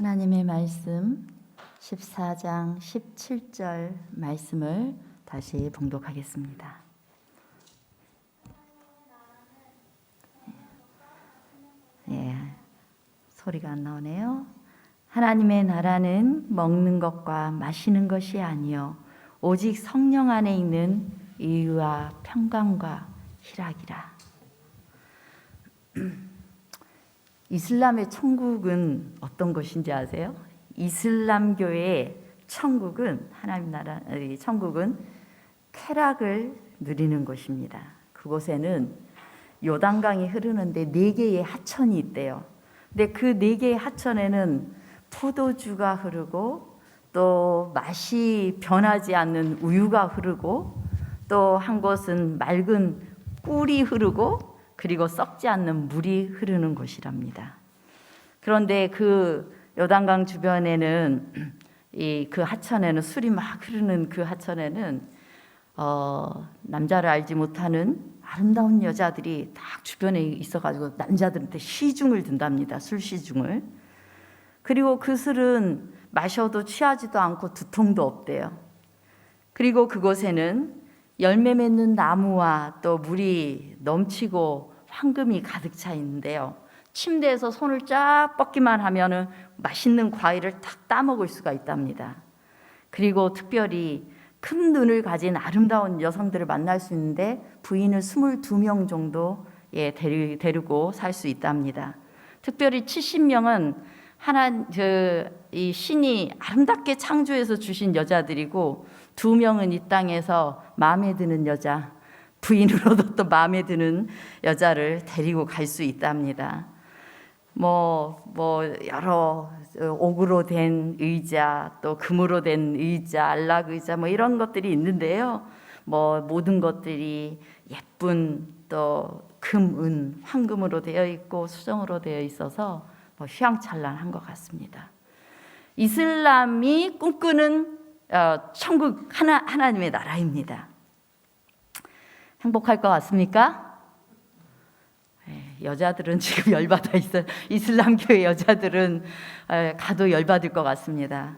하나님의 말씀 14장 17절 말씀을 다시 봉독하겠습니다. 소리가 안 나오네요. 하나님의 나라는 먹는 것과 마시는 것이 아니요 오직 성령 안에 있는 의와 평강과 희락이라. 이슬람의 천국은 어떤 것인지 아세요? 이슬람교의 천국은 하나님 나라 천국은 쾌락을 누리는 곳입니다. 그곳에는 요단강이 흐르는데 4개의 하천이 있대요. 근데 그 4개의 하천에는 포도주가 흐르고 또 맛이 변하지 않는 우유가 흐르고 또 한 곳은 맑은 꿀이 흐르고 그리고 썩지 않는 물이 흐르는 곳이랍니다. 그런데 그 요단강 주변에는 그 하천에는 술이 막 흐르는 그 하천에는 남자를 알지 못하는 아름다운 여자들이 딱 주변에 있어가지고 남자들한테 시중을 든답니다. 술 시중을. 그리고 그 술은 마셔도 취하지도 않고 두통도 없대요. 그리고 그곳에는 열매 맺는 나무와 또 물이 넘치고 황금이 가득 차 있는데요. 침대에서 손을 쫙 뻗기만 하면은 맛있는 과일을 탁 따먹을 수가 있답니다. 그리고 특별히 큰 눈을 가진 아름다운 여성들을 만날 수 있는데 부인을 22명 정도 데리고 살 수 있답니다. 특별히 70명은 이 신이 아름답게 창조해서 주신 여자들이고 2명은 이 땅에서 마음에 드는 여자, 부인으로도 또 마음에 드는 여자를 데리고 갈 수 있답니다. 여러 옥으로 된 의자, 또 금으로 된 의자, 안락 의자 이런 것들이 있는데요. 모든 것들이 예쁜 또 금, 은, 황금으로 되어 있고 수정으로 되어 있어서 휘황찬란한 것 같습니다. 이슬람이 꿈꾸는 천국 하나님의 나라입니다. 행복할 것 같습니까? 여자들은 지금 열받아 있어요. 이슬람교의 여자들은 가도 열받을 것 같습니다.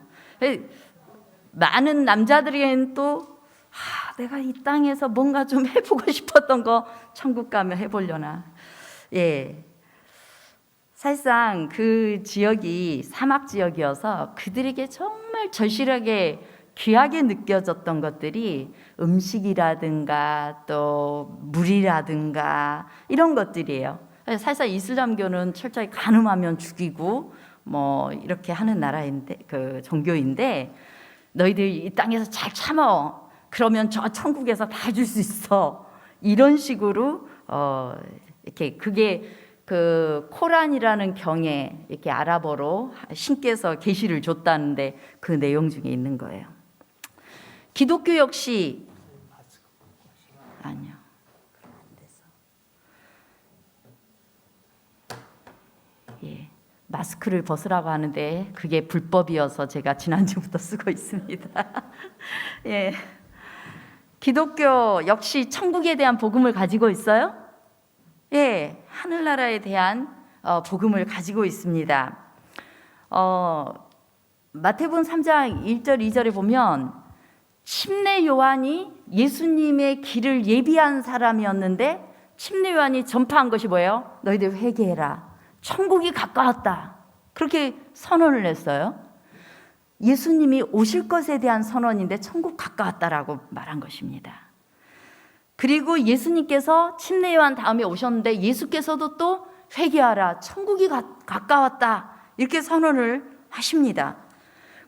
많은 남자들에게는 또 내가 이 땅에서 뭔가 좀 해보고 싶었던 거 천국 가면 해보려나. 사실상 그 지역이 사막 지역이어서 그들에게 정말 절실하게 귀하게 느껴졌던 것들이 음식이라든가 또 물이라든가 이런 것들이에요. 사실상 이슬람교는 철저히 간음하면 죽이고 이렇게 하는 나라인데 그 종교인데 너희들 이 땅에서 잘 참어. 그러면 저 천국에서 다 줄 수 있어. 이런 식으로 이렇게 그게 그 코란이라는 경에 이렇게 아랍어로 신께서 계시를 줬다는데 그 내용 중에 있는 거예요. 기독교 역시 아니요. 마스크를 벗으라고 하는데 그게 불법이어서 제가 지난주부터 쓰고 있습니다. 기독교 역시 천국에 대한 복음을 가지고 있어요? 하늘나라에 대한 복음을 가지고 있습니다. 마태복음 3장 1절 2절에 보면 침례 요한이 예수님의 길을 예비한 사람이었는데 침례 요한이 전파한 것이 뭐예요? 너희들 회개해라. 천국이 가까웠다. 그렇게 선언을 했어요. 예수님이 오실 것에 대한 선언인데 천국 가까웠다라고 말한 것입니다. 그리고 예수님께서 침례 요한 다음에 오셨는데 예수께서도 또 회개하라. 천국이 가까웠다. 이렇게 선언을 하십니다.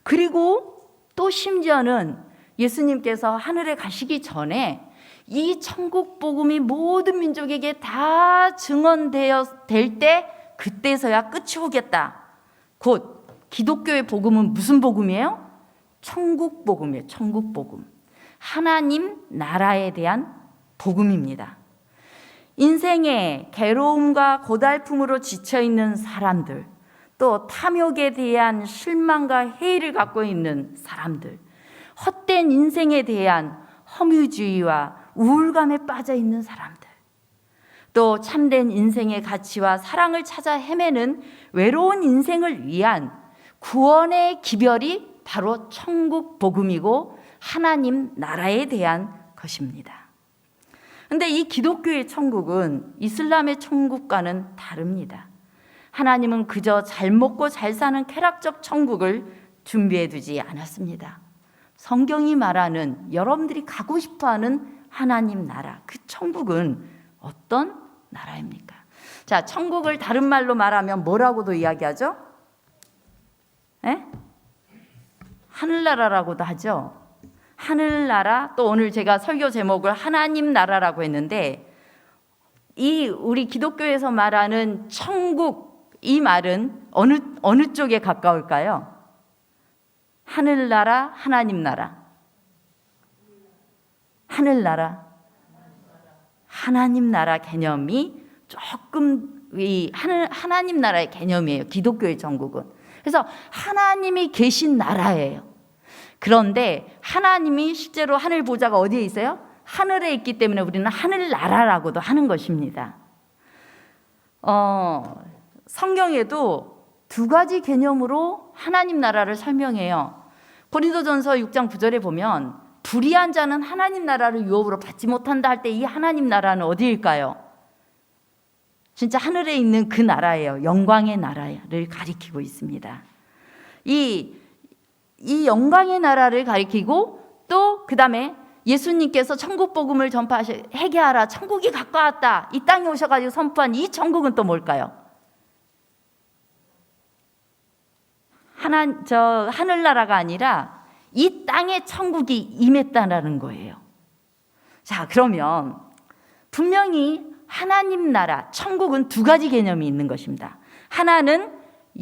그리고 또 심지어는 예수님께서 하늘에 가시기 전에 이 천국 복음이 모든 민족에게 다 될 때 그때서야 끝이 오겠다. 곧 기독교의 복음은 무슨 복음이에요? 천국 복음이에요. 천국 복음. 하나님 나라에 대한 복음입니다. 인생의 괴로움과 고달픔으로 지쳐있는 사람들, 또 탐욕에 대한 실망과 회의를 갖고 있는 사람들, 헛된 인생에 대한 허무주의와 우울감에 빠져 있는 사람들, 또 참된 인생의 가치와 사랑을 찾아 헤매는 외로운 인생을 위한 구원의 기별이 바로 천국 복음이고 하나님 나라에 대한 것입니다. 근데 이 기독교의 천국은 이슬람의 천국과는 다릅니다. 하나님은 그저 잘 먹고 잘 사는 쾌락적 천국을 준비해 두지 않았습니다. 성경이 말하는 여러분들이 가고 싶어하는 하나님 나라, 그 천국은 어떤 나라입니까? 자, 천국을 다른 말로 말하면 뭐라고도 이야기하죠? 에? 하늘나라라고도 하죠. 하늘나라, 또 오늘 제가 설교 제목을 하나님 나라라고 했는데, 이 우리 기독교에서 말하는 천국, 이 말은 어느 쪽에 가까울까요? 하늘나라, 하나님 나라. 하늘나라, 하나님 나라 개념이 조금 이 하나님 나라의 개념이에요. 기독교의 천국은. 그래서 하나님이 계신 나라예요. 그런데 하나님이 실제로 하늘 보좌가 어디에 있어요? 하늘에 있기 때문에 우리는 하늘나라라고도 하는 것입니다. 성경에도 두 가지 개념으로 하나님 나라를 설명해요. 고린도전서 6장 9절에 보면 불의한 자는 하나님 나라를 유업으로 받지 못한다 할 때 이 하나님 나라는 어디일까요? 진짜 하늘에 있는 그 나라예요. 영광의 나라를 가리키고 있습니다. 이 영광의 나라를 가리키고 또 그 다음에 예수님께서 천국 복음을 전파하시 회개하라 천국이 가까웠다 이 땅에 오셔가지고 선포한 이 천국은 또 뭘까요? 하늘나라가 아니라 이 땅에 천국이 임했다라는 거예요. 자, 그러면 분명히 하나님 나라, 천국은 두 가지 개념이 있는 것입니다. 하나는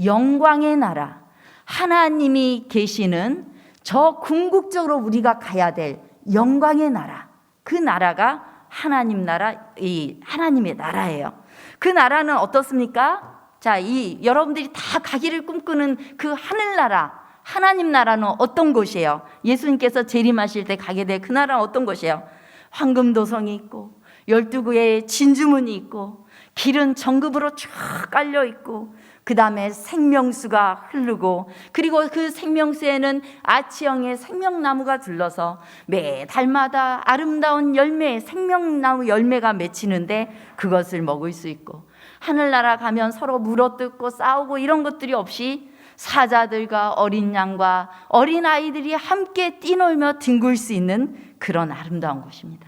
영광의 나라, 하나님이 계시는 저 궁극적으로 우리가 가야 될 영광의 나라, 그 나라가 하나님 나라, 이 하나님의 나라예요. 그 나라는 어떻습니까? 자, 여러분들이 다 가기를 꿈꾸는 그 하늘나라, 하나님 나라는 어떤 곳이에요? 예수님께서 재림하실 때 가게 될 그 나라는 어떤 곳이에요? 황금도성이 있고 12개의 진주문이 있고 길은 정금으로 쫙 깔려 있고 그 다음에 생명수가 흐르고 그리고 그 생명수에는 아치형의 생명나무가 둘러서 매 달마다 아름다운 열매, 생명나무 열매가 맺히는데 그것을 먹을 수 있고 하늘나라 가면 서로 물어뜯고 싸우고 이런 것들이 없이 사자들과 어린 양과 어린 아이들이 함께 뛰놀며 뒹굴 수 있는 그런 아름다운 곳입니다.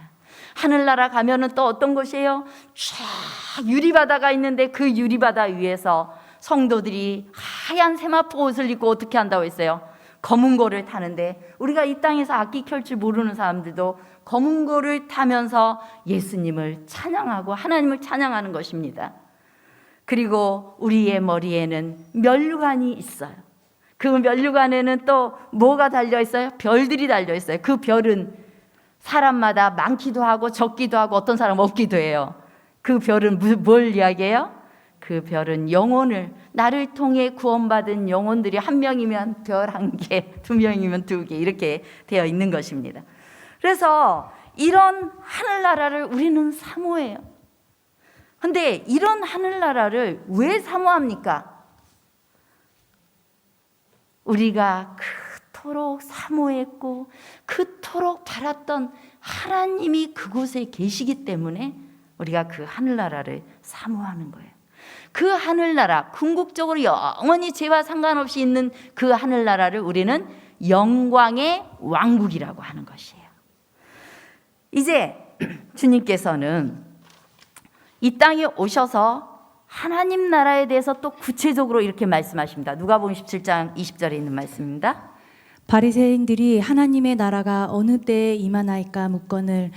하늘나라 가면은 또 어떤 곳이에요? 쫙 유리바다가 있는데 그 유리바다 위에서 성도들이 하얀 세마포 옷을 입고 어떻게 한다고 했어요? 검은 고를 타는데 우리가 이 땅에서 악기 켤 줄 모르는 사람들도 검은 고를 타면서 예수님을 찬양하고 하나님을 찬양하는 것입니다. 그리고 우리의 머리에는 면류관이 있어요. 그 면류관에는 또 뭐가 달려있어요? 별들이 달려있어요. 그 별은 사람마다 많기도 하고 적기도 하고 어떤 사람 없기도 해요. 그 별은 뭘 이야기해요? 그 별은 영혼을 나를 통해 구원받은 영혼들이 한 명이면 별 한 개, 두 명이면 두 개 이렇게 되어 있는 것입니다. 그래서 이런 하늘나라를 우리는 사모해요. 그런데 이런 하늘나라를 왜 사모합니까? 우리가 그토록 사모했고 그토록 바랐던 하나님이 그곳에 계시기 때문에 우리가 그 하늘나라를 사모하는 거예요. 그 하늘나라, 궁극적으로 영원히 죄와 상관없이 있는 그 하늘나라를 우리는 영광의 왕국이라고 하는 것이에요. 이제 주님께서는 이 땅에 오셔서 하나님 나라에 대해서 또 구체적으로 이렇게 말씀하십니다. 누가복음 17장 20절에 있는 말씀입니다. 바리새인들이 하나님의 나라가 어느 때에 임하나이까 묻거늘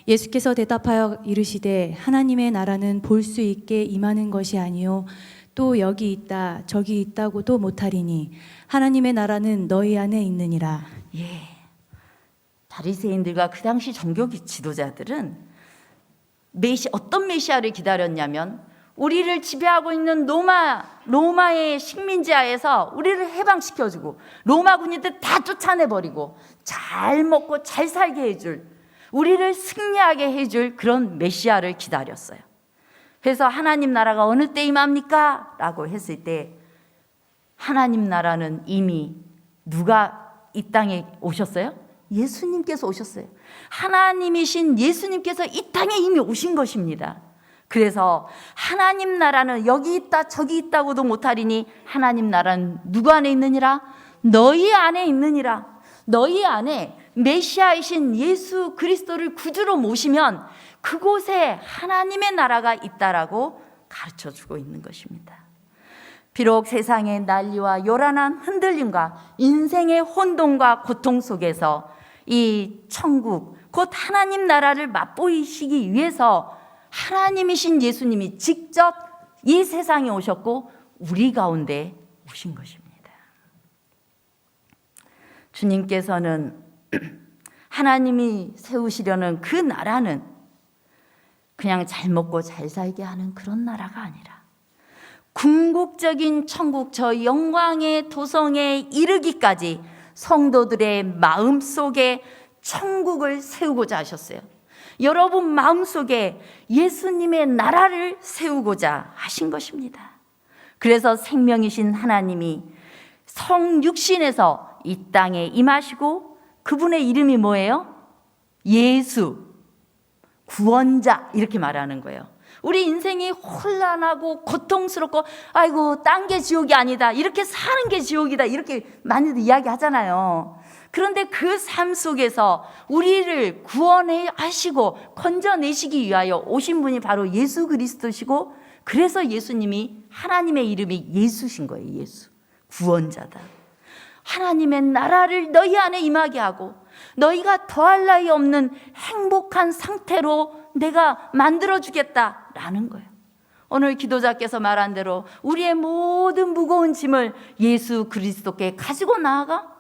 예수께서 대답하여 이르시되 하나님의 나라는 볼 수 있게 임하는 것이 아니요 또 여기 있다 저기 있다고도 못하리니 하나님의 나라는 너희 안에 있느니라. 예, 바리새인들과 그 당시 종교 지도자들은 어떤 메시아를 기다렸냐면 우리를 지배하고 있는 로마의 식민지하에서 우리를 해방시켜주고 로마 군인들 다 쫓아내버리고 잘 먹고 잘 살게 해줄, 우리를 승리하게 해줄 그런 메시아를 기다렸어요. 그래서 하나님 나라가 어느 때 임합니까? 라고 했을 때 하나님 나라는 이미 누가 이 땅에 오셨어요? 예수님께서 오셨어요. 하나님이신 예수님께서 이 땅에 이미 오신 것입니다. 그래서 하나님 나라는 여기 있다 저기 있다고도 못하리니 하나님 나라는 누구 안에 있느니라? 너희 안에 있느니라. 너희 안에 메시아이신 예수 그리스도를 구주로 모시면 그곳에 하나님의 나라가 있다라고 가르쳐주고 있는 것입니다. 비록 세상의 난리와 요란한 흔들림과 인생의 혼돈과 고통 속에서 이 천국, 곧 하나님 나라를 맛보이시기 위해서 하나님이신 예수님이 직접 이 세상에 오셨고 우리 가운데 오신 것입니다. 주님께서는 하나님이 세우시려는 그 나라는 그냥 잘 먹고 잘 살게 하는 그런 나라가 아니라 궁극적인 천국 저 영광의 도성에 이르기까지 성도들의 마음속에 천국을 세우고자 하셨어요. 여러분 마음속에 예수님의 나라를 세우고자 하신 것입니다. 그래서 생명이신 하나님이 성육신에서 이 땅에 임하시고 그분의 이름이 뭐예요? 예수, 구원자 이렇게 말하는 거예요. 우리 인생이 혼란하고 고통스럽고 아이고 딴 게 지옥이 아니다 이렇게 사는 게 지옥이다 이렇게 많이들 이야기하잖아요. 그런데 그 삶 속에서 우리를 구원해 하시고 건져내시기 위하여 오신 분이 바로 예수 그리스도시고 그래서 예수님이 하나님의 이름이 예수신 거예요. 예수, 구원자다. 하나님의 나라를 너희 안에 임하게 하고 너희가 더할 나위 없는 행복한 상태로 내가 만들어주겠다라는 거예요. 오늘 기도자께서 말한 대로 우리의 모든 무거운 짐을 예수 그리스도께 가지고 나아가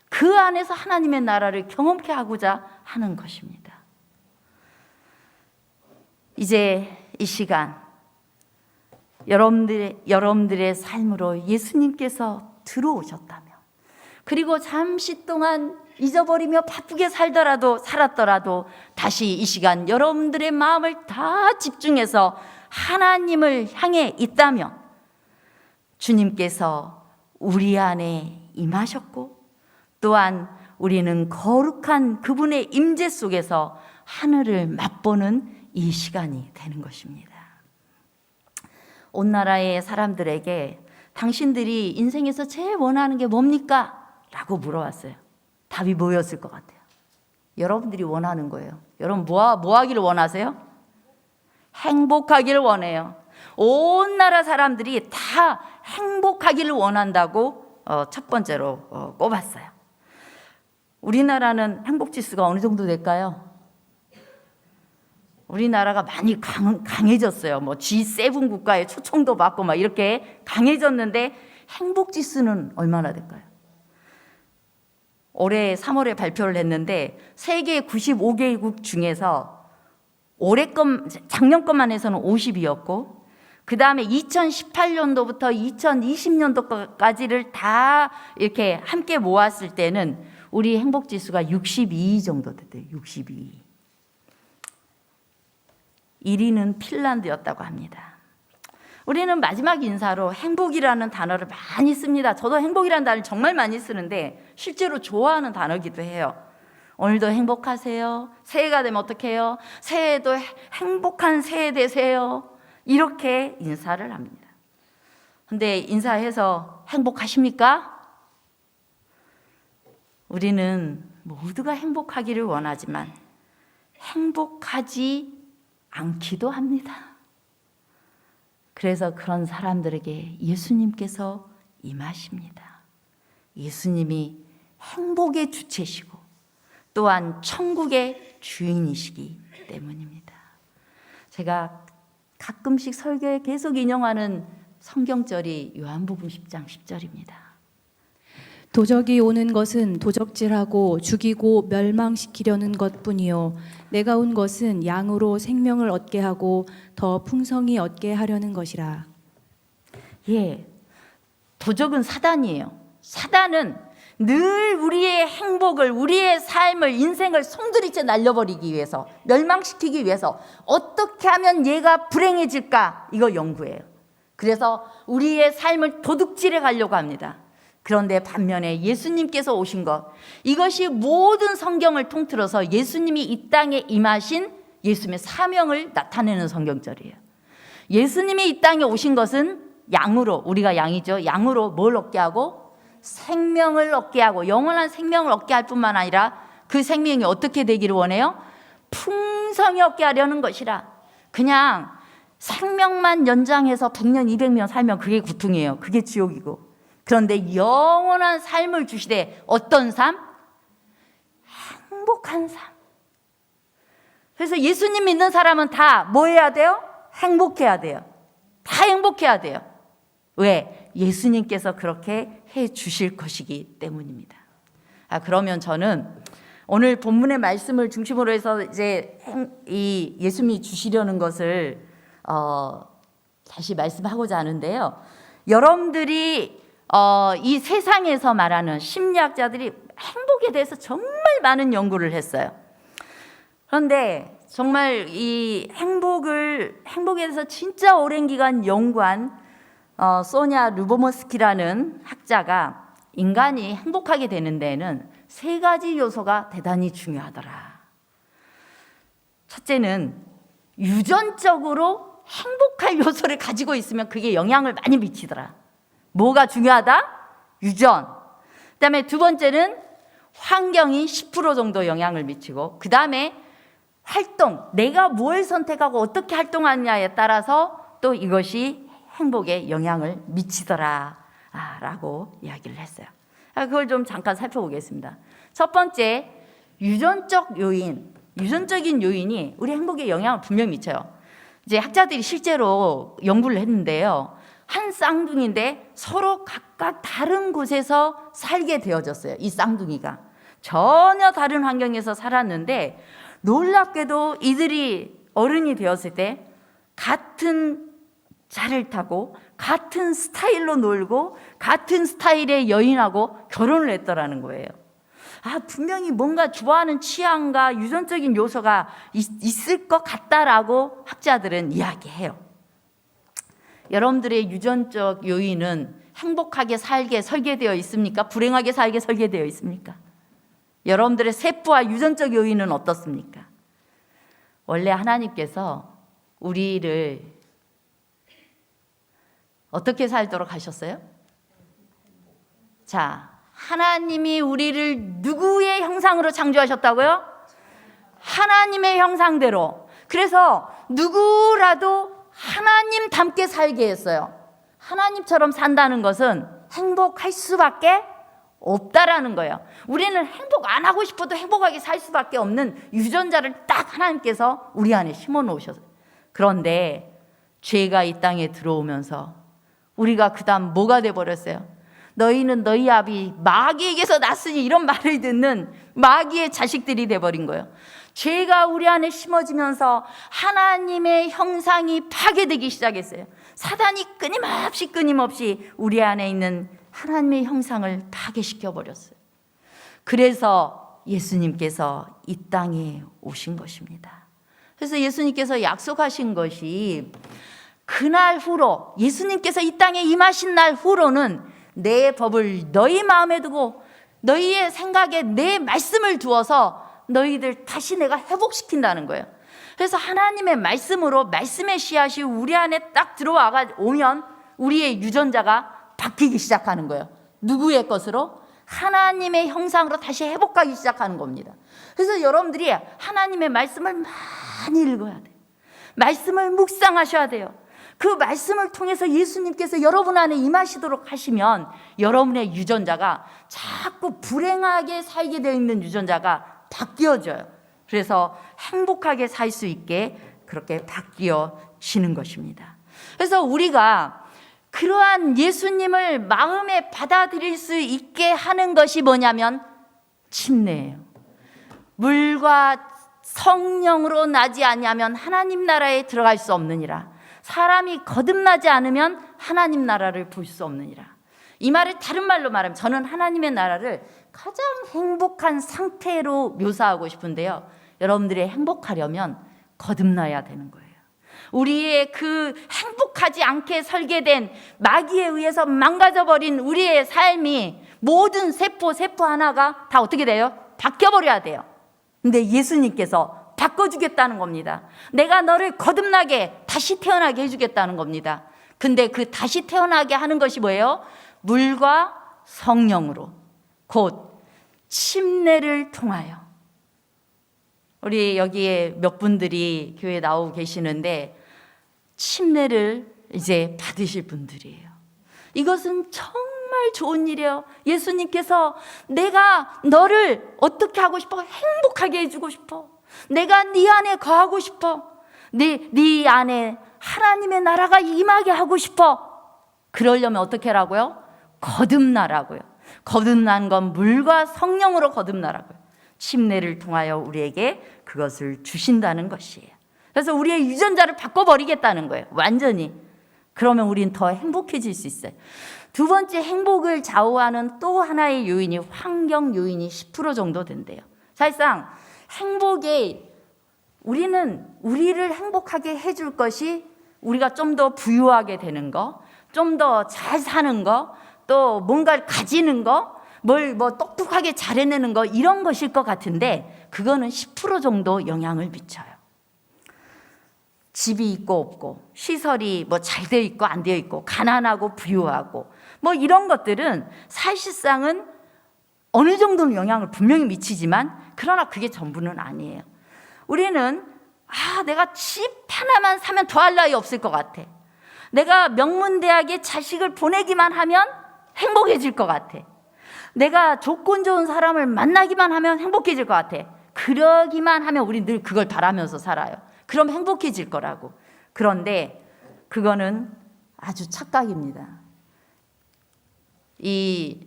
그 안에서 하나님의 나라를 경험케 하고자 하는 것입니다. 이제 이 시간 여러분들의 삶으로 예수님께서 들어오셨다면 그리고 잠시 동안 잊어버리며 바쁘게 살았더라도 다시 이 시간 여러분들의 마음을 다 집중해서 하나님을 향해 있다면 주님께서 우리 안에 임하셨고 또한 우리는 거룩한 그분의 임재 속에서 하늘을 맛보는 이 시간이 되는 것입니다. 온 나라의 사람들에게 당신들이 인생에서 제일 원하는 게 뭡니까? 라고 물어봤어요. 답이 뭐였을 것 같아요? 여러분들이 원하는 거예요. 여러분 뭐 하기를 원하세요? 행복하기를 원해요. 온 나라 사람들이 다 행복하기를 원한다고 첫 번째로 꼽았어요. 우리나라는 행복지수가 어느 정도 될까요? 우리나라가 많이 강해졌어요. 뭐 G7 국가에 초청도 받고 막 이렇게 강해졌는데 행복지수는 얼마나 될까요? 올해 3월에 발표를 했는데 세계 95개국 중에서 작년 것만 해서는 50이었고 그 다음에 2018년도부터 2020년도까지를 다 이렇게 함께 모았을 때는 우리 행복지수가 62 정도 됐대요. 62. 1위는 핀란드였다고 합니다. 우리는 마지막 인사로 행복이라는 단어를 많이 씁니다. 저도 행복이라는 단어를 정말 많이 쓰는데 실제로 좋아하는 단어이기도 해요. 오늘도 행복하세요. 새해가 되면 어떻게 해요? 새해도 행복한 새해 되세요. 이렇게 인사를 합니다. 근데 인사해서 행복하십니까? 우리는 모두가 행복하기를 원하지만 행복하지 않기도 합니다. 그래서 그런 사람들에게 예수님께서 임하십니다. 예수님이 행복의 주체시고 또한 천국의 주인이시기 때문입니다. 제가 가끔씩 설교에 계속 인용하는 성경절이 요한복음 10장 10절입니다. 도적이 오는 것은 도적질하고 죽이고 멸망시키려는 것뿐이요 내가 온 것은 양으로 생명을 얻게 하고 더 풍성히 얻게 하려는 것이라. 예, 도적은 사단이에요. 사단은 늘 우리의 행복을, 우리의 삶을, 인생을 송두리째 날려버리기 위해서, 멸망시키기 위해서 어떻게 하면 얘가 불행해질까 이거 연구해요. 그래서 우리의 삶을 도둑질해 가려고 합니다. 그런데 반면에 예수님께서 오신 것, 이것이 모든 성경을 통틀어서 예수님이 이 땅에 임하신 예수님의 사명을 나타내는 성경절이에요. 예수님이 이 땅에 오신 것은 양으로, 우리가 양이죠. 양으로 뭘 얻게 하고? 생명을 얻게 하고, 영원한 생명을 얻게 할 뿐만 아니라 그 생명이 어떻게 되기를 원해요? 풍성히 얻게 하려는 것이라. 그냥 생명만 연장해서 100년, 200년 살면 그게 고통이에요. 그게 지옥이고. 그런데 영원한 삶을 주시되 어떤 삶? 행복한 삶. 그래서 예수님 믿는 사람은 다 뭐 해야 돼요? 행복해야 돼요. 다 행복해야 돼요. 왜? 예수님께서 그렇게 해 주실 것이기 때문입니다. 그러면 저는 오늘 본문의 말씀을 중심으로 해서 이제 이 예수님이 주시려는 것을 다시 말씀하고자 하는데요. 여러분들이 이 세상에서 말하는 심리학자들이 행복에 대해서 정말 많은 연구를 했어요. 그런데 정말 이 행복에 대해서 진짜 오랜 기간 연구한 소냐 루보모스키라는 학자가 인간이 행복하게 되는 데에는 3가지 요소가 대단히 중요하더라. 첫째는 유전적으로 행복할 요소를 가지고 있으면 그게 영향을 많이 미치더라. 뭐가 중요하다? 유전. 그다음에 2번째는 환경이 10% 정도 영향을 미치고, 그 다음에 활동, 내가 뭘 선택하고 어떻게 활동하느냐에 따라서 또 이것이 행복에 영향을 미치더라 라고 이야기를 했어요. 그걸 좀 잠깐 살펴보겠습니다. 첫 번째, 유전적인 요인이 우리 행복에 영향을 분명히 미쳐요. 이제 학자들이 실제로 연구를 했는데요. 한 쌍둥이인데 서로 각각 다른 곳에서 살게 되어졌어요. 이 쌍둥이가 전혀 다른 환경에서 살았는데, 놀랍게도 이들이 어른이 되었을 때 같은 차를 타고 같은 스타일로 놀고 같은 스타일의 여인하고 결혼을 했더라는 거예요. 분명히 뭔가 좋아하는 취향과 유전적인 요소가 있을 것 같다라고 학자들은 이야기해요. 여러분들의 유전적 요인은 행복하게 살게 설계되어 있습니까? 불행하게 살게 설계되어 있습니까? 여러분들의 세포와 유전적 요인은 어떻습니까? 원래 하나님께서 우리를 어떻게 살도록 하셨어요? 자, 하나님이 우리를 누구의 형상으로 창조하셨다고요? 하나님의 형상대로. 그래서 누구라도 하나님 닮게 살게 했어요. 하나님처럼 산다는 것은 행복할 수밖에 없다라는 거예요. 우리는 행복 안 하고 싶어도 행복하게 살 수밖에 없는 유전자를 딱 하나님께서 우리 안에 심어 놓으셨어요. 그런데 죄가 이 땅에 들어오면서 우리가 그 다음 뭐가 돼버렸어요? 너희는 너희 아비 마귀에게서 났으니, 이런 말을 듣는 마귀의 자식들이 돼버린 거예요. 죄가 우리 안에 심어지면서 하나님의 형상이 파괴되기 시작했어요. 사단이 끊임없이 우리 안에 있는 하나님의 형상을 파괴시켜버렸어요. 그래서 예수님께서 이 땅에 오신 것입니다. 그래서 예수님께서 약속하신 것이, 그날 후로, 예수님께서 이 땅에 임하신 날 후로는 내 법을 너희 마음에 두고 너희의 생각에 내 말씀을 두어서 너희들 다시 내가 회복시킨다는 거예요. 그래서 하나님의 말씀으로, 말씀의 씨앗이 우리 안에 딱 오면 우리의 유전자가 바뀌기 시작하는 거예요. 누구의 것으로? 하나님의 형상으로 다시 회복하기 시작하는 겁니다. 그래서 여러분들이 하나님의 말씀을 많이 읽어야 돼요. 말씀을 묵상하셔야 돼요. 그 말씀을 통해서 예수님께서 여러분 안에 임하시도록 하시면 여러분의 유전자가 자꾸 불행하게 살게 되어 있는 유전자가 바뀌어져요. 그래서 행복하게 살 수 있게 그렇게 바뀌어지는 것입니다. 그래서 우리가 그러한 예수님을 마음에 받아들일 수 있게 하는 것이 뭐냐면 침례예요. 물과 성령으로 나지 아니하면 하나님 나라에 들어갈 수 없느니라. 사람이 거듭나지 않으면 하나님 나라를 볼 수 없느니라. 이 말을 다른 말로 말하면, 저는 하나님의 나라를 가장 행복한 상태로 묘사하고 싶은데요. 여러분들이 행복하려면 거듭나야 되는 거예요. 우리의 그 행복하지 않게 설계된 마귀에 의해서 망가져버린 우리의 삶이 모든 세포 하나가 다 어떻게 돼요? 바뀌어버려야 돼요. 근데 예수님께서 바꿔주겠다는 겁니다. 내가 너를 거듭나게 다시 태어나게 해주겠다는 겁니다. 근데 그 다시 태어나게 하는 것이 뭐예요? 물과 성령으로, 곧 침례를 통하여. 우리 여기에 몇 분들이 교회에 나오고 계시는데 침례를 이제 받으실 분들이에요. 이것은 정말 좋은 일이에요. 예수님께서 내가 너를 어떻게 하고 싶어? 행복하게 해주고 싶어. 내가 네 안에 거하고 싶어. 네 안에 하나님의 나라가 임하게 하고 싶어. 그러려면 어떻게 하라고요? 거듭나라고요. 거듭난 건 물과 성령으로 거듭나라고요. 침례를 통하여 우리에게 그것을 주신다는 것이에요. 그래서 우리의 유전자를 바꿔버리겠다는 거예요. 완전히. 그러면 우린 더 행복해질 수 있어요. 두 번째, 행복을 좌우하는 또 하나의 요인이 환경 요인이 10% 정도 된대요. 사실상 행복에 우리는 우리를 행복하게 해줄 것이 우리가 좀 더 부유하게 되는 거, 좀 더 잘 사는 거, 또 뭔가를 가지는 거, 뭘 똑똑하게 잘 해내는 거, 이런 것일 것 같은데 그거는 10% 정도 영향을 미쳐요. 집이 있고 없고, 시설이 잘 되어 있고 안 되어 있고, 가난하고 부유하고 이런 것들은 사실상은 어느 정도는 영향을 분명히 미치지만 그러나 그게 전부는 아니에요. 우리는 내가 집 하나만 사면 더할 나위 없을 것 같아. 내가 명문대학에 자식을 보내기만 하면 행복해질 것 같아. 내가 조건 좋은 사람을 만나기만 하면 행복해질 것 같아. 그러기만 하면 우리 늘 그걸 바라면서 살아요. 그럼 행복해질 거라고. 그런데 그거는 아주 착각입니다. 이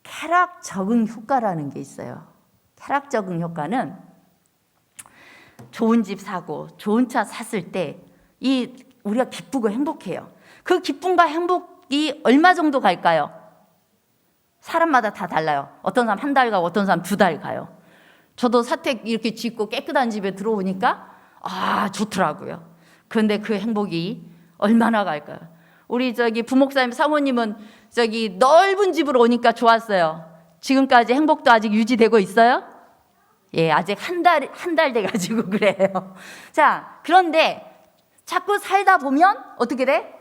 쾌락 적응 효과라는 게 있어요. 쾌락 적응 효과는 좋은 집 사고 좋은 차 샀을 때 우리가 기쁘고 행복해요. 그 기쁨과 행복이 얼마 정도 갈까요? 사람마다 다 달라요. 어떤 사람 한 달 가고 어떤 사람 2달 가요. 저도 사택 이렇게 짓고 깨끗한 집에 들어오니까 좋더라고요. 그런데 그 행복이 얼마나 갈까요? 우리 부목사님 사모님은 넓은 집으로 오니까 좋았어요. 지금까지 행복도 아직 유지되고 있어요? 예, 아직 한 달 돼가지고 그래요. 자, 그런데 자꾸 살다 보면 어떻게 돼?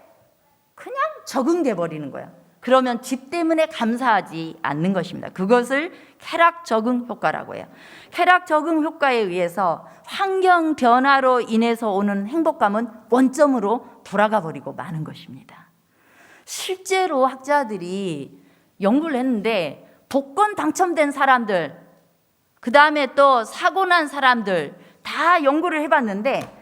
그냥 적응돼 버리는 거예요. 그러면 집 때문에 감사하지 않는 것입니다. 그것을 쾌락 적응 효과라고 해요. 쾌락 적응 효과에 의해서 환경 변화로 인해서 오는 행복감은 원점으로 돌아가 버리고 마는 것입니다. 실제로 학자들이 연구를 했는데 복권 당첨된 사람들, 그 다음에 또 사고 난 사람들 다 연구를 해봤는데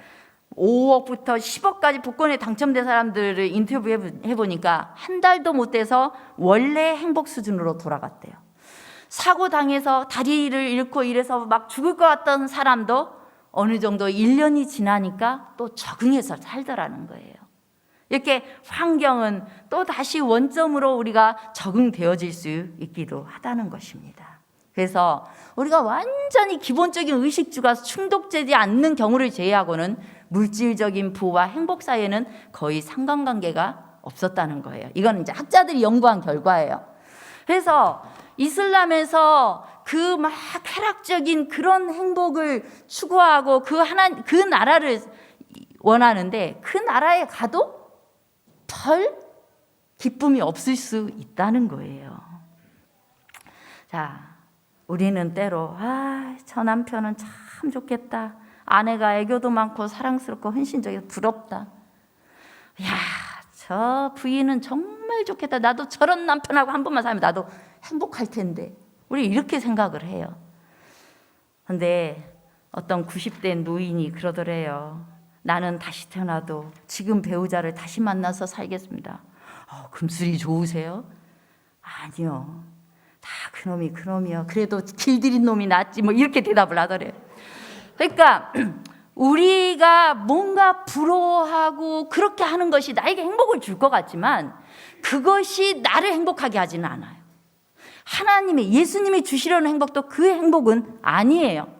5억부터 10억까지 복권에 당첨된 사람들을 인터뷰해보니까 한 달도 못 돼서 원래 행복 수준으로 돌아갔대요. 사고 당해서 다리를 잃고 이래서 막 죽을 것 같던 사람도 어느 정도 1년이 지나니까 또 적응해서 살더라는 거예요. 이렇게 환경은 또 다시 원점으로 우리가 적응되어질 수 있기도 하다는 것입니다. 그래서 우리가 완전히 기본적인 의식주가 충족되지 않는 경우를 제외하고는 물질적인 부와 행복 사이에는 거의 상관관계가 없었다는 거예요. 이건 이제 학자들이 연구한 결과예요. 그래서 이슬람에서 그 쾌락적인 그런 행복을 추구하고 그 나라를 원하는데 그 나라에 가도 별 기쁨이 없을 수 있다는 거예요. 자, 우리는 때로 저 남편은 참 좋겠다. 아내가 애교도 많고 사랑스럽고 헌신적이고 부럽다. 저 부인은 정말 좋겠다. 나도 저런 남편하고 한 번만 살면 나도 행복할 텐데. 우리 이렇게 생각을 해요. 그런데 어떤 90대 노인이 그러더래요. 나는 다시 태어나도 지금 배우자를 다시 만나서 살겠습니다. 금술이 좋으세요? 아니요. 다 그놈이요. 그래도 길들인 놈이 낫지. 이렇게 대답을 하더래요. 그러니까 우리가 뭔가 부러워하고 그렇게 하는 것이 나에게 행복을 줄 것 같지만 그것이 나를 행복하게 하지는 않아요. 예수님이 주시려는 행복도 그 행복은 아니에요.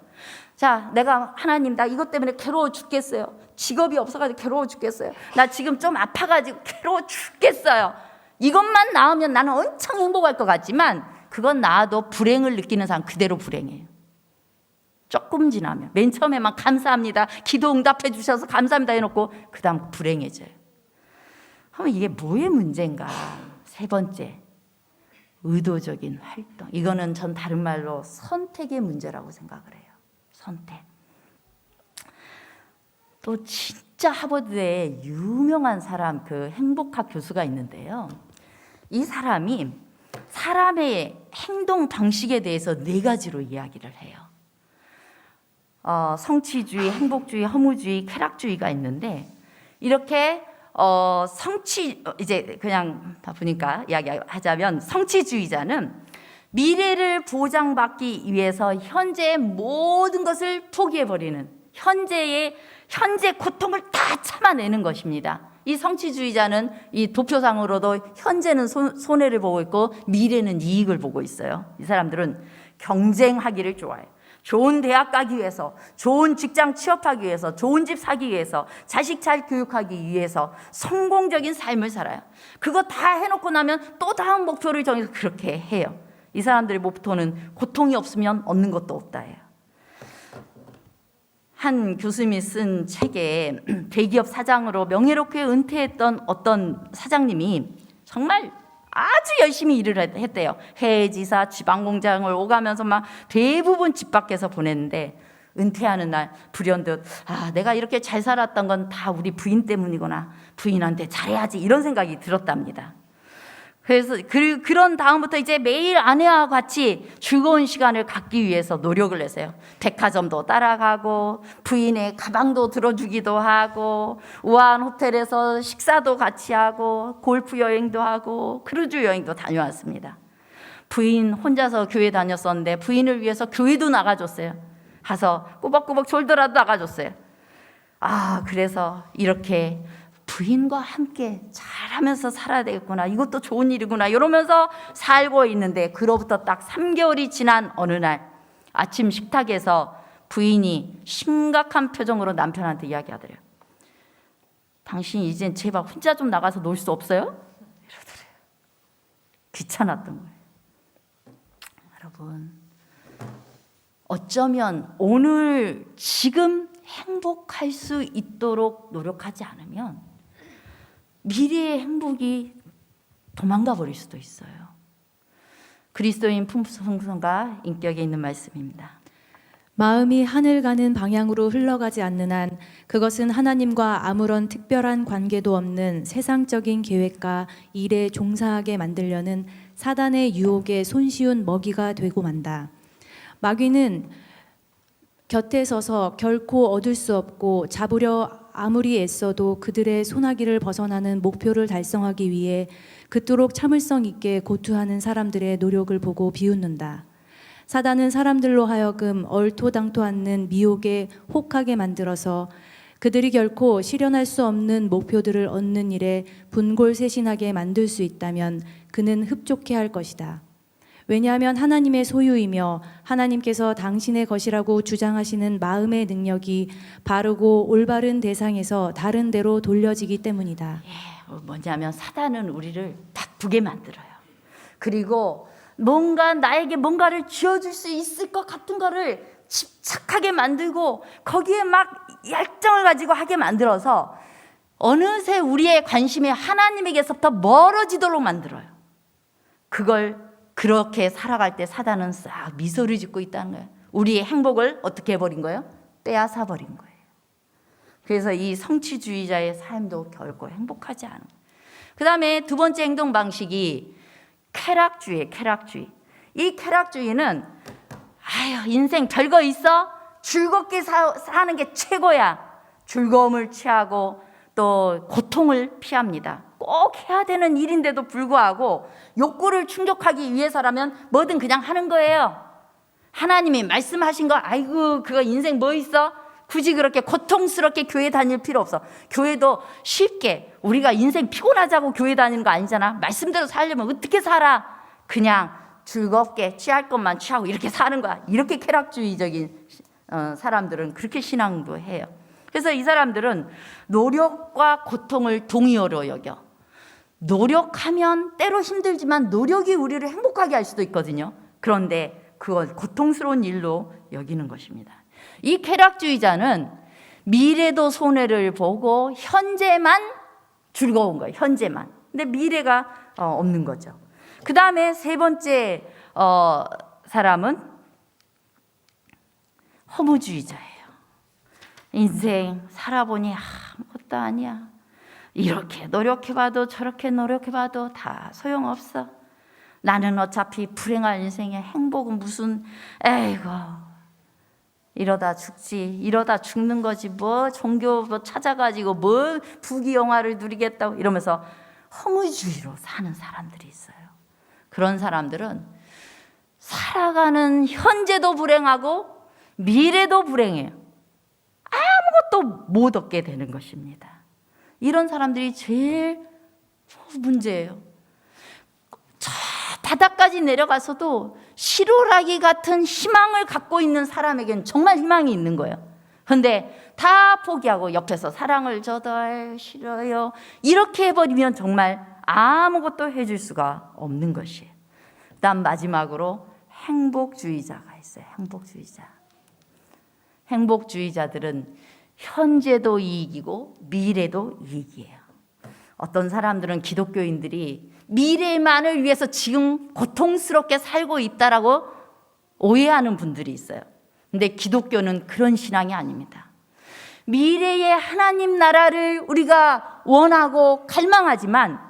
자, 내가 하나님 나 이것 때문에 괴로워 죽겠어요. 직업이 없어가지고 괴로워 죽겠어요. 나 지금 좀 아파가지고 괴로워 죽겠어요. 이것만 나으면 나는 엄청 행복할 것 같지만 그건 나아도 불행을 느끼는 사람 그대로 불행해요. 조금 지나면 맨 처음에만 감사합니다. 기도 응답해 주셔서 감사합니다 해놓고 그 다음 불행해져요. 그러면 이게 뭐의 문제인가? 세 번째, 의도적인 활동. 이거는 전 다른 말로 선택의 문제라고 생각을 해요. 선택. 또 진짜 하버드에 유명한 사람, 그 행복학 교수가 있는데요. 이 사람이 사람의 행동 방식에 대해서 4가지로 이야기를 해요. 성취주의, 행복주의, 허무주의, 쾌락주의가 있는데 이렇게 이제 그냥 바쁘니까 이야기하자면 성취주의자는 미래를 보장받기 위해서 현재의 모든 것을 포기해버리는 현재 고통을 다 참아내는 것입니다. 이 성취주의자는 이 도표상으로도 현재는 손해를 보고 있고 미래는 이익을 보고 있어요. 이 사람들은 경쟁하기를 좋아해요. 좋은 대학 가기 위해서, 좋은 직장 취업하기 위해서, 좋은 집 사기 위해서, 자식 잘 교육하기 위해서 성공적인 삶을 살아요. 그거 다 해놓고 나면 또 다음 목표를 정해서 그렇게 해요. 이 사람들의 모토는 고통이 없으면 얻는 것도 없다예요. 한 교수님이 쓴 책에 대기업 사장으로 명예롭게 은퇴했던 어떤 사장님이 정말 아주 열심히 일을 했대요. 해지사, 지방공장을 오가면서 막 대부분 집 밖에서 보냈는데 은퇴하는 날 불현듯 내가 이렇게 잘 살았던 건 다 우리 부인 때문이구나. 부인한테 잘해야지 이런 생각이 들었답니다. 그래서 그런 다음부터 이제 매일 아내와 같이 즐거운 시간을 갖기 위해서 노력을 했어요. 백화점도 따라가고 부인의 가방도 들어주기도 하고 우아한 호텔에서 식사도 같이 하고 골프 여행도 하고 크루즈 여행도 다녀왔습니다. 부인 혼자서 교회 다녔었는데 부인을 위해서 교회도 나가줬어요. 가서 꾸벅꾸벅 졸더라도 나가줬어요. 그래서 이렇게 부인과 함께 잘하면서 살아야 되겠구나. 이것도 좋은 일이구나. 이러면서 살고 있는데 그로부터 딱 3개월이 지난 어느 날 아침 식탁에서 부인이 심각한 표정으로 남편한테 이야기하더래요. 당신이 이젠 제발 혼자 좀 나가서 놀 수 없어요? 이러더래요. 귀찮았던 거예요. 여러분, 어쩌면 오늘 지금 행복할 수 있도록 노력하지 않으면 미래의 행복이 도망가 버릴 수도 있어요. 그리스도인 풍성성가 인격에 있는 말씀입니다. 마음이 하늘 가는 방향으로 흘러가지 않는 한 그것은 하나님과 아무런 특별한 관계도 없는 세상적인 계획과 일에 종사하게 만들려는 사단의 유혹에 손쉬운 먹이가 되고 만다. 마귀는 곁에 서서 결코 얻을 수 없고 잡으려 아무리 애써도 그들의 소나기를 벗어나는 목표를 달성하기 위해 그토록 참을성 있게 고투하는 사람들의 노력을 보고 비웃는다. 사단은 사람들로 하여금 얼토당토 않는 미혹에 혹하게 만들어서 그들이 결코 실현할 수 없는 목표들을 얻는 일에 분골쇄신하게 만들 수 있다면 그는 흡족해 할 것이다. 왜냐하면 하나님의 소유이며 하나님께서 당신의 것이라고 주장하시는 마음의 능력이 바르고 올바른 대상에서 다른 데로 돌려지기 때문이다. 뭐냐면 사단은 우리를 바쁘게 만들어요. 그리고 나에게 뭔가를 쥐어줄 수 있을 것 같은 거를 집착하게 만들고 거기에 막 열정을 가지고 하게 만들어서 어느새 우리의 관심이 하나님에게서부터 멀어지도록 만들어요. 그걸 그렇게 살아갈 때 사단은 싹 미소를 짓고 있다는 거예요. 우리의 행복을 어떻게 해버린 거예요? 빼앗아 버린 거예요. 그래서 이 성취주의자의 삶도 결코 행복하지 않은 거예요. 그 다음에 두 번째 행동 방식이 쾌락주의. 이 쾌락주의는 인생 별거 있어? 즐겁게 사는 게 최고야. 즐거움을 취하고 또 고통을 피합니다. 꼭 해야 되는 일인데도 불구하고 욕구를 충족하기 위해서라면 뭐든 그냥 하는 거예요. 하나님이 말씀하신 거 그거 인생 뭐 있어? 굳이 그렇게 고통스럽게 교회 다닐 필요 없어. 교회도 쉽게 우리가 인생 피곤하자고 교회 다니는 거 아니잖아. 말씀대로 살려면 어떻게 살아? 그냥 즐겁게 취할 것만 취하고 이렇게 사는 거야. 이렇게 쾌락주의적인 사람들은 그렇게 신앙도 해요. 그래서 이 사람들은 노력과 고통을 동의어로 여겨. 노력하면 때로 힘들지만 노력이 우리를 행복하게 할 수도 있거든요. 그런데 그걸 고통스러운 일로 여기는 것입니다. 이 쾌락주의자는 미래도 손해를 보고 현재만 즐거운 거예요. 현재만. 근데 미래가 없는 거죠. 그 다음에 세 번째 사람은 허무주의자예요. 인생 살아보니 아무것도 아니야. 이렇게 노력해봐도 저렇게 노력해봐도 다 소용없어. 나는 어차피 불행할 인생에 행복은 무슨, 에이고 이러다 죽지, 이러다 죽는 거지, 뭐 종교 뭐 찾아가지고 뭐 부귀영화를 누리겠다고 이러면서 허무주의로 사는 사람들이 있어요. 그런 사람들은 살아가는 현재도 불행하고 미래도 불행해요. 아무것도 못 얻게 되는 것입니다. 이런 사람들이 제일 문제예요. 저 바닥까지 내려가서도 시로라기 같은 희망을 갖고 있는 사람에겐 정말 희망이 있는 거예요. 그런데 다 포기하고 옆에서 사랑을 줘도 싫어요 이렇게 해버리면 정말 아무것도 해줄 수가 없는 것이에요. 그다음 마지막으로 행복주의자가 있어요. 행복주의자들은 현재도 이익이고 미래도 이익이에요. 어떤 사람들은 기독교인들이 미래만을 위해서 지금 고통스럽게 살고 있다라고 오해하는 분들이 있어요. 근데 기독교는 그런 신앙이 아닙니다. 미래의 하나님 나라를 우리가 원하고 갈망하지만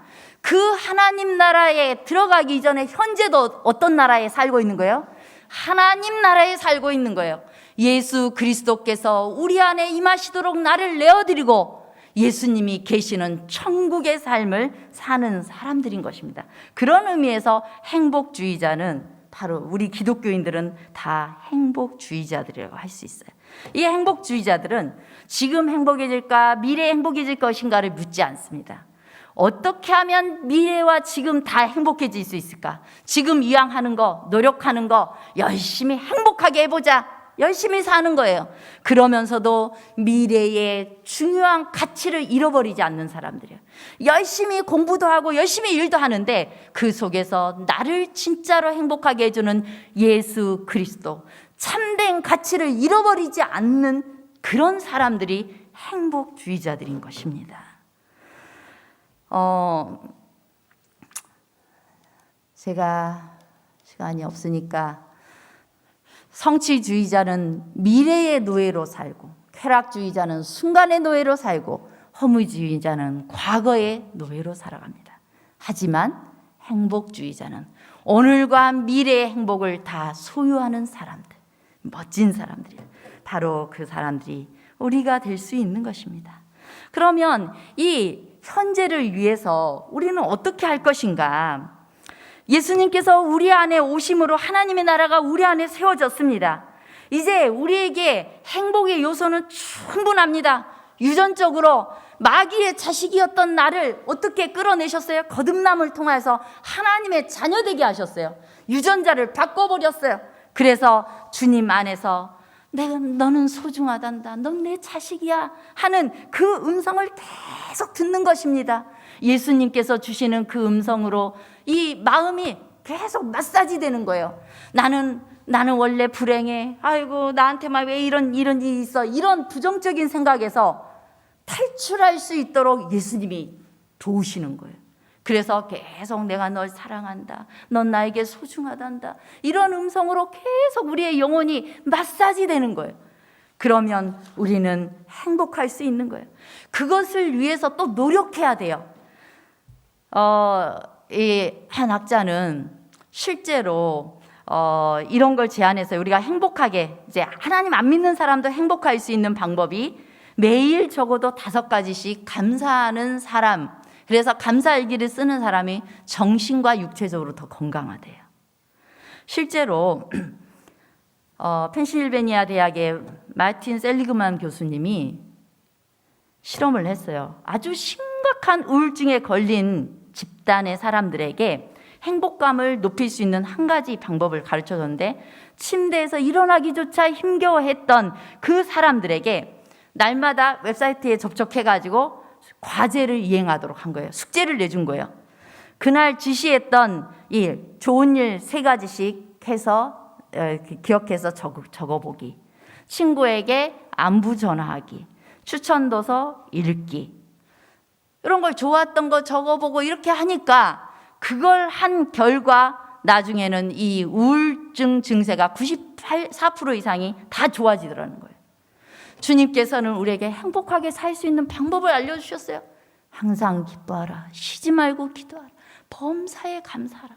그 하나님 나라에 들어가기 전에 현재도 어떤 나라에 살고 있는 거예요? 하나님 나라에 살고 있는 거예요. 예수 그리스도께서 우리 안에 임하시도록 나를 내어드리고 예수님이 계시는 천국의 삶을 사는 사람들인 것입니다. 그런 의미에서 행복주의자는 바로 우리 기독교인들은 다 행복주의자들이라고 할 수 있어요. 이 행복주의자들은 지금 행복해질까 미래에 행복해질 것인가를 묻지 않습니다. 어떻게 하면 미래와 지금 다 행복해질 수 있을까? 지금 이왕하는 거, 노력하는 거 열심히 행복하게 해보자. 열심히 사는 거예요. 그러면서도 미래의 중요한 가치를 잃어버리지 않는 사람들이에요. 열심히 공부도 하고 열심히 일도 하는데 그 속에서 나를 진짜로 행복하게 해주는 예수 그리스도, 참된 가치를 잃어버리지 않는 그런 사람들이 행복주의자들인 것입니다. 제가 시간이 없으니까 성취주의자는 미래의 노예로 살고 쾌락주의자는 순간의 노예로 살고 허무주의자는 과거의 노예로 살아갑니다. 하지만 행복주의자는 오늘과 미래의 행복을 다 소유하는 사람들, 멋진 사람들이에요. 바로 그 사람들이 우리가 될 수 있는 것입니다. 그러면 이 현재를 위해서 우리는 어떻게 할 것인가? 예수님께서 우리 안에 오심으로 하나님의 나라가 우리 안에 세워졌습니다. 이제 우리에게 행복의 요소는 충분합니다. 유전적으로 마귀의 자식이었던 나를 어떻게 끌어내셨어요? 거듭남을 통해서 하나님의 자녀 되게 하셨어요. 유전자를 바꿔버렸어요. 그래서 주님 안에서 너는 소중하단다, 넌 내 자식이야 하는 그 음성을 계속 듣는 것입니다. 예수님께서 주시는 그 음성으로 이 마음이 계속 마사지 되는 거예요. 나는 원래 불행해. 아이고 나한테만 왜 이런 일이 있어. 이런 부정적인 생각에서 탈출할 수 있도록 예수님이 도우시는 거예요. 그래서 계속 내가 널 사랑한다. 넌 나에게 소중하단다. 이런 음성으로 계속 우리의 영혼이 마사지 되는 거예요. 그러면 우리는 행복할 수 있는 거예요. 그것을 위해서 또 노력해야 돼요. 이 한 학자는 실제로 이런 걸 제안해서 우리가 행복하게 이제 하나님 안 믿는 사람도 행복할 수 있는 방법이 매일 적어도 5가지씩 감사하는 사람, 그래서 감사일기를 쓰는 사람이 정신과 육체적으로 더 건강하대요. 실제로 펜실베니아 대학의 마틴 셀리그만 교수님이 실험을 했어요. 아주 심각한 우울증에 걸린 집단의 사람들에게 행복감을 높일 수 있는 한 가지 방법을 가르쳐줬는데, 침대에서 일어나기조차 힘겨워했던 그 사람들에게 날마다 웹사이트에 접촉해가지고 과제를 이행하도록 한 거예요. 숙제를 내준 거예요. 그날 지시했던 일, 좋은 일 3가지씩 해서 기억해서 적어보기, 친구에게 안부 전화하기, 추천도서 읽기, 이런 걸 좋았던 거 적어보고 이렇게 하니까 그걸 한 결과 나중에는 이 우울증 증세가 94% 이상이 다 좋아지더라는 거예요. 주님께서는 우리에게 행복하게 살 수 있는 방법을 알려주셨어요. 항상 기뻐하라, 쉬지 말고 기도하라, 범사에 감사하라.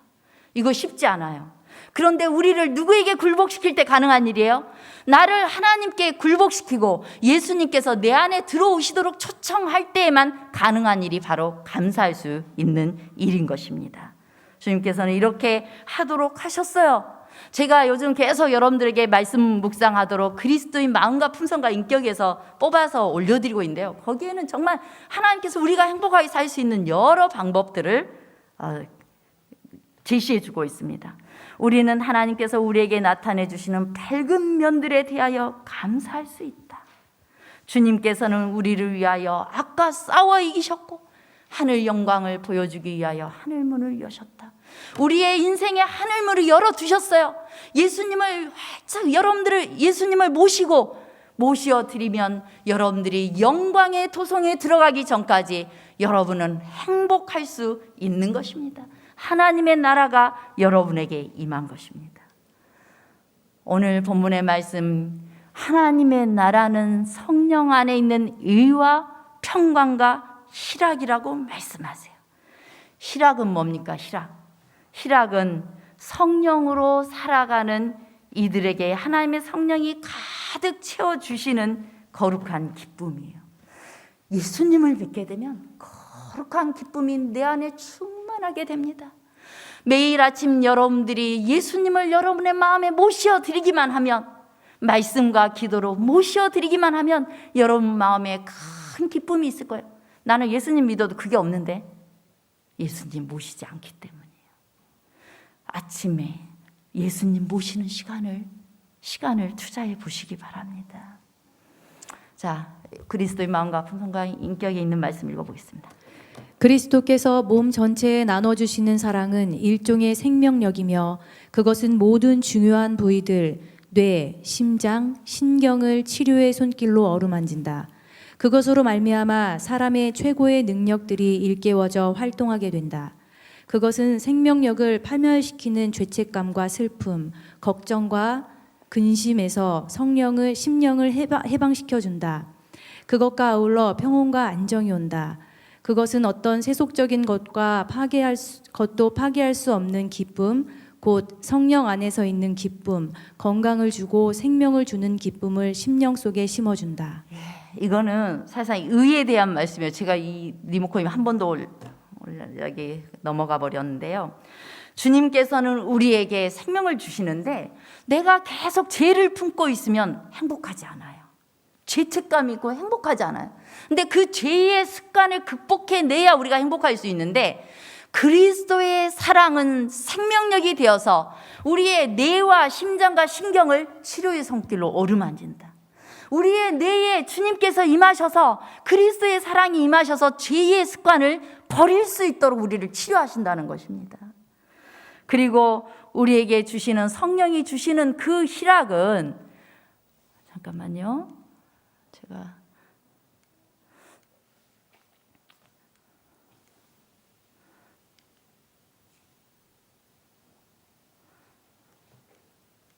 이거 쉽지 않아요. 그런데 우리를 누구에게 굴복시킬 때 가능한 일이에요? 나를 하나님께 굴복시키고 예수님께서 내 안에 들어오시도록 초청할 때에만 가능한 일이 바로 감사할 수 있는 일인 것입니다. 주님께서는 이렇게 하도록 하셨어요. 제가 요즘 계속 여러분들에게 말씀 묵상하도록 그리스도인 마음과 품성과 인격에서 뽑아서 올려드리고 있는데요, 거기에는 정말 하나님께서 우리가 행복하게 살 수 있는 여러 방법들을 제시해주고 있습니다. 우리는 하나님께서 우리에게 나타내 주시는 밝은 면들에 대하여 감사할 수 있다. 주님께서는 우리를 위하여 아까 싸워 이기셨고 하늘 영광을 보여주기 위하여 하늘문을 여셨다. 우리의 인생의 하늘문을 열어두셨어요. 예수님을 활짝, 여러분들을 예수님을 모셔드리면 여러분들이 영광의 토성에 들어가기 전까지 여러분은 행복할 수 있는 것입니다. 하나님의 나라가 여러분에게 임한 것입니다. 오늘 본문의 말씀, 하나님의 나라는 성령 안에 있는 의와 평강과 희락이라고 말씀하세요. 희락은 뭡니까? 희락은 성령으로 살아가는 이들에게 하나님의 성령이 가득 채워주시는 거룩한 기쁨이에요. 예수님을 믿게 되면 거룩한 기쁨이 내 안에 충만하게 됩니다. 매일 아침 여러분들이 예수님을 여러분의 마음에 모셔드리기만 하면, 말씀과 기도로 모셔드리기만 하면 여러분 마음에 큰 기쁨이 있을 거예요. 나는 예수님 믿어도 그게 없는데, 예수님 모시지 않기 때문이에요. 아침에 예수님 모시는 시간을 투자해 보시기 바랍니다. 자, 그리스도의 마음과 품성과 인격에 있는 말씀 읽어보겠습니다. 그리스도께서 몸 전체에 나눠주시는 사랑은 일종의 생명력이며 그것은 모든 중요한 부위들, 뇌, 심장, 신경을 치료의 손길로 어루만진다. 그것으로 말미암아 사람의 최고의 능력들이 일깨워져 활동하게 된다. 그것은 생명력을 파멸시키는 죄책감과 슬픔, 걱정과 근심에서 심령을 해방시켜준다. 그것과 아울러 평온과 안정이 온다. 그것은 어떤 세속적인 것도 파괴할 수 없는 기쁨, 곧 성령 안에서 있는 기쁨, 건강을 주고 생명을 주는 기쁨을 심령 속에 심어준다. 이거는 사실상 의에 대한 말씀이에요. 제가 이 리모컨이 한 번도 여기 넘어가 버렸는데요. 주님께서는 우리에게 생명을 주시는데 내가 계속 죄를 품고 있으면 행복하지 않아요. 죄책감이 있고 행복하지 않아요. 근데 그 죄의 습관을 극복해내야 우리가 행복할 수 있는데, 그리스도의 사랑은 생명력이 되어서 우리의 뇌와 심장과 신경을 치료의 손길로 어루만진다. 우리의 뇌에 주님께서 임하셔서, 그리스도의 사랑이 임하셔서 죄의 습관을 버릴 수 있도록 우리를 치료하신다는 것입니다. 그리고 우리에게 주시는, 성령이 주시는 그 희락은, 잠깐만요, 제가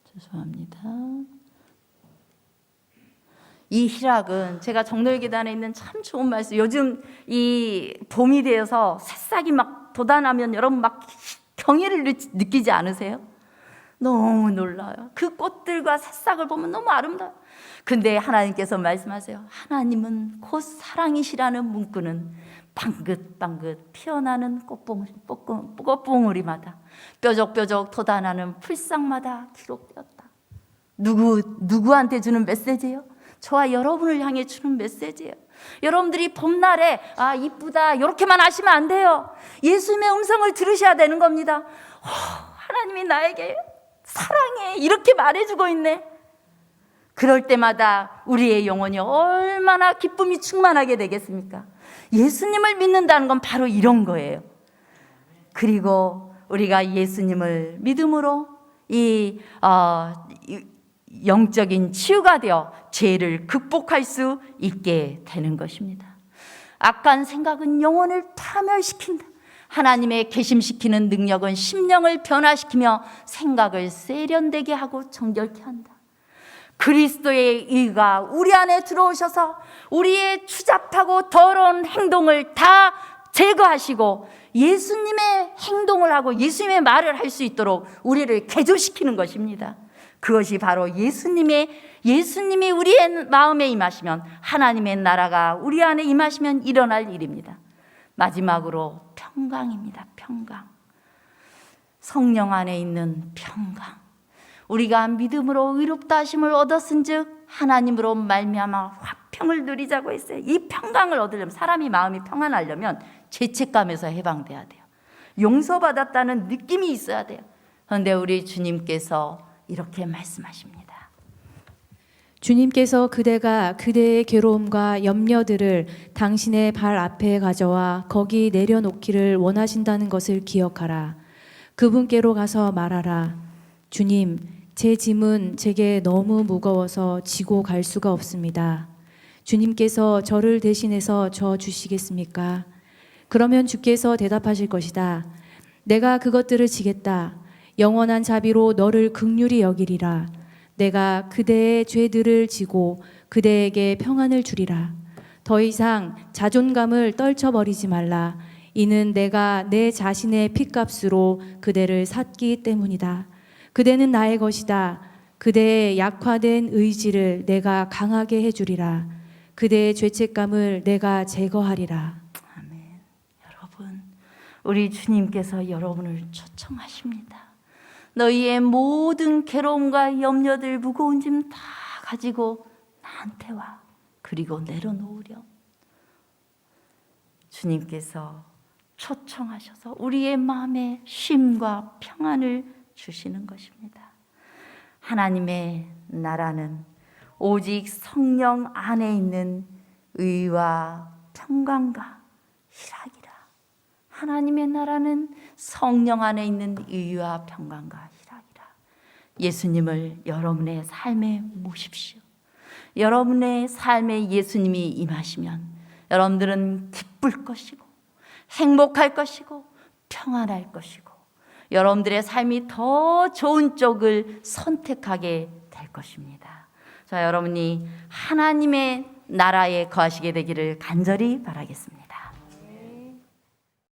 죄송합니다. 이 희락은 제가 정결계단에 있는 참 좋은 말씀, 요즘 이 봄이 되어서 새싹이 막 돋아나면 여러분 막 경외를 느끼지 않으세요? 너무 놀라요. 그 꽃들과 새싹을 보면 너무 아름다워요. 근데 하나님께서 말씀하세요. 하나님은 곧 사랑이시라는 문구는 방긋방긋 피어나는 꽃봉오리마다, 뾰족뾰족 돋아나는 풀싹마다 기록되었다. 누구한테 주는 메시지예요? 저와 여러분을 향해 주는 메시지예요. 여러분들이 봄날에 이쁘다 이렇게만 하시면 안 돼요. 예수님의 음성을 들으셔야 되는 겁니다. 하나님이 나에게 사랑해 이렇게 말해주고 있네. 그럴 때마다 우리의 영혼이 얼마나 기쁨이 충만하게 되겠습니까? 예수님을 믿는다는 건 바로 이런 거예요. 그리고 우리가 예수님을 믿음으로 이 영적인 치유가 되어 죄를 극복할 수 있게 되는 것입니다. 악한 생각은 영혼을 파멸시킨다. 하나님의 개심시키는 능력은 심령을 변화시키며 생각을 세련되게 하고 정결케 한다. 그리스도의 의가 우리 안에 들어오셔서 우리의 추잡하고 더러운 행동을 다 제거하시고 예수님의 행동을 하고 예수님의 말을 할 수 있도록 우리를 개조시키는 것입니다. 그것이 바로 예수님이 우리의 마음에 임하시면, 하나님의 나라가 우리 안에 임하시면 일어날 일입니다. 마지막으로 평강입니다. 평강. 성령 안에 있는 평강. 우리가 믿음으로 의롭다 하심을 얻었은즉 하나님으로 말미암아 화평을 누리자고 했어요. 이 평강을 얻으려면, 사람이 마음이 평안하려면 죄책감에서 해방돼야 돼요. 용서받았다는 느낌이 있어야 돼요. 그런데 우리 주님께서 이렇게 말씀하십니다. 주님께서 그대가 그대의 괴로움과 염려들을 당신의 발 앞에 가져와 거기 내려놓기를 원하신다는 것을 기억하라. 그분께로 가서 말하라. 주님, 제 짐은 제게 너무 무거워서 지고 갈 수가 없습니다. 주님께서 저를 대신해서 져 주시겠습니까? 그러면 주께서 대답하실 것이다. 내가 그것들을 지겠다. 영원한 자비로 너를 긍휼히 여기리라. 내가 그대의 죄들을 지고 그대에게 평안을 주리라. 더 이상 자존감을 떨쳐버리지 말라. 이는 내가 내 자신의 핏값으로 그대를 샀기 때문이다. 그대는 나의 것이다. 그대의 약화된 의지를 내가 강하게 해주리라. 그대의 죄책감을 내가 제거하리라. 아멘. 여러분, 우리 주님께서 여러분을 초청하십니다. 너희의 모든 괴로움과 염려들, 무거운 짐 다 가지고 나한테 와. 그리고 내려놓으렴. 주님께서 초청하셔서 우리의 마음에 쉼과 평안을 주시는 것입니다. 하나님의 나라는 오직 성령 안에 있는 의와 평강과 희락이라. 하나님의 나라는 성령 안에 있는 의와 평강과 희락이라. 예수님을 여러분의 삶에 모십시오. 여러분의 삶에 예수님이 임하시면 여러분들은 기쁠 것이고 행복할 것이고 평안할 것이고 여러분들의 삶이 더 좋은 쪽을 선택하게 될 것입니다. 자, 여러분이 하나님의 나라에 거하시게 되기를 간절히 바라겠습니다.